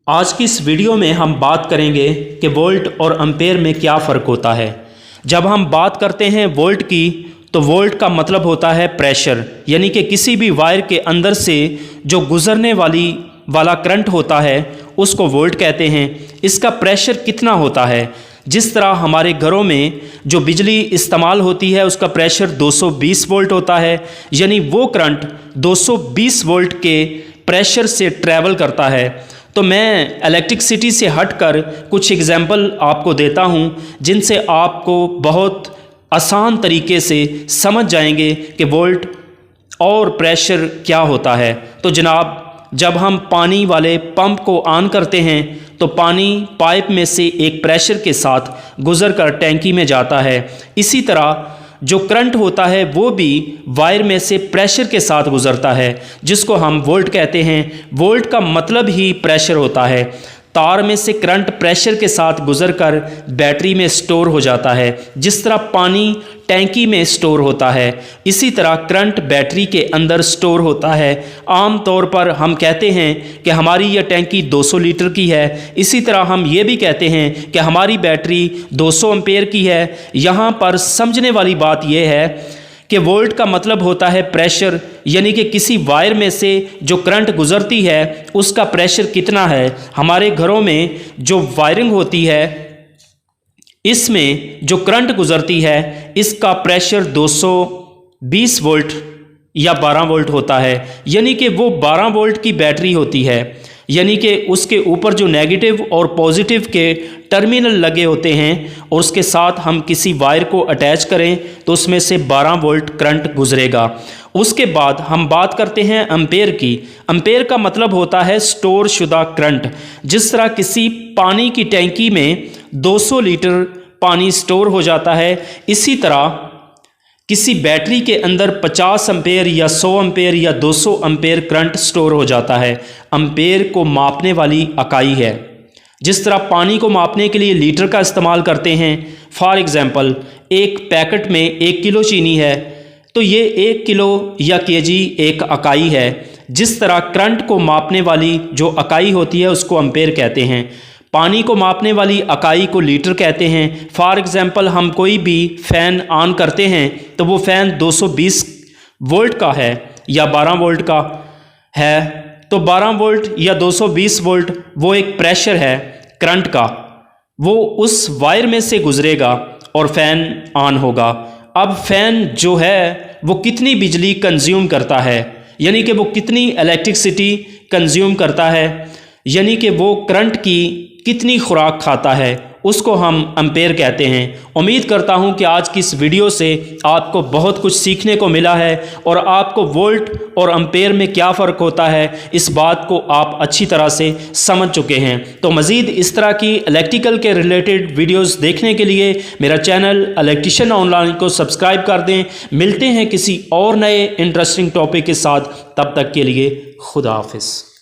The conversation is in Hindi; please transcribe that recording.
आज की इस वीडियो में हम बात करेंगे कि वोल्ट और एम्पेयर में क्या फ़र्क होता है। जब हम बात करते हैं वोल्ट की, तो वोल्ट का मतलब होता है प्रेशर, यानी कि किसी भी वायर के अंदर से जो गुज़रने वाला करंट होता है उसको वोल्ट कहते हैं। इसका प्रेशर कितना होता है, जिस तरह हमारे घरों में जो बिजली इस्तेमाल होती है उसका प्रेशर 220 वोल्ट होता है, यानी वो करंट 220 वोल्ट के प्रेशर से ट्रैवल करता है। तो मैं इलेक्ट्रिसिटी से हटकर कुछ एग्जाम्पल आपको देता हूं, जिनसे आपको बहुत आसान तरीके से समझ जाएंगे कि वोल्ट और प्रेशर क्या होता है। तो जनाब, जब हम पानी वाले पंप को ऑन करते हैं तो पानी पाइप में से एक प्रेशर के साथ गुजरकर टैंकी में जाता है। इसी तरह जो करंट होता है वो भी वायर में से प्रेशर के साथ गुजरता है, जिसको हम वोल्ट कहते हैं। वोल्ट का मतलब ही प्रेशर होता है। तार में से करंट प्रेशर के साथ गुजरकर बैटरी में स्टोर हो जाता है। जिस तरह पानी टैंकी में स्टोर होता है, इसी तरह करंट बैटरी के अंदर स्टोर होता है। आम तौर पर हम कहते हैं कि हमारी यह टैंकी 200 लीटर की है। इसी तरह हम ये भी कहते हैं कि हमारी बैटरी 200 एम्पेयर की है। यहाँ पर समझने वाली बात यह है कि वोल्ट का मतलब होता है प्रेशर, यानी कि किसी वायर में से जो करंट गुजरती है उसका प्रेशर कितना है। हमारे घरों में जो वायरिंग होती है, इसमें जो करंट गुजरती है इसका प्रेशर 220 वोल्ट या 12 वोल्ट होता है, यानी कि वो 12 वोल्ट की बैटरी होती है। यानी कि उसके ऊपर जो नेगेटिव और पॉजिटिव के टर्मिनल लगे होते हैं और उसके साथ हम किसी वायर को अटैच करें तो उसमें से 12 वोल्ट करंट गुजरेगा। उसके बाद हम बात करते हैं एम्पेयर की। एम्पेयर का मतलब होता है स्टोर शुदा करंट। जिस तरह किसी पानी की टैंकी में 200 लीटर पानी स्टोर हो जाता है, इसी तरह किसी बैटरी के अंदर 50 एम्पेयर या 100 एम्पेयर या 200 एम्पेयर करंट स्टोर हो जाता है। एम्पेयर को मापने वाली इकाई है। जिस तरह पानी को मापने के लिए लीटर का इस्तेमाल करते हैं, फॉर एग्जांपल एक पैकेट में 1 किलो चीनी है तो ये 1 किलो या केजी एक इकाई है। जिस तरह करंट को मापने वाली जो इकाई होती है उसको एम्पेयर कहते हैं। पानी को मापने वाली इकाई को लीटर कहते हैं। फॉर एग्जांपल हम कोई भी फ़ैन ऑन करते हैं तो वो फ़ैन 220 वोल्ट का है या 12 वोल्ट का है, तो 12 वोल्ट या 220 वोल्ट वो एक प्रेशर है करंट का, वो उस वायर में से गुजरेगा और फ़ैन ऑन होगा। अब फ़ैन जो है वो कितनी बिजली कंज्यूम करता है, यानी कि वो कितनी इलेक्ट्रिसिटी कंज्यूम करता है, यानी कि वो करंट की कितनी खुराक खाता है, उसको हम एम्पेयर कहते हैं। उम्मीद करता हूं कि आज की इस वीडियो से आपको बहुत कुछ सीखने को मिला है और आपको वोल्ट और एम्पेयर में क्या फ़र्क होता है इस बात को आप अच्छी तरह से समझ चुके हैं। तो मज़ीद इस तरह की इलेक्ट्रिकल के रिलेटेड वीडियोस देखने के लिए मेरा चैनल इलेक्ट्रिशियन ऑनलाइन को सब्सक्राइब कर दें। मिलते हैं किसी और नए इंटरेस्टिंग टॉपिक के साथ, तब तक के लिए खुदा हाफिज़।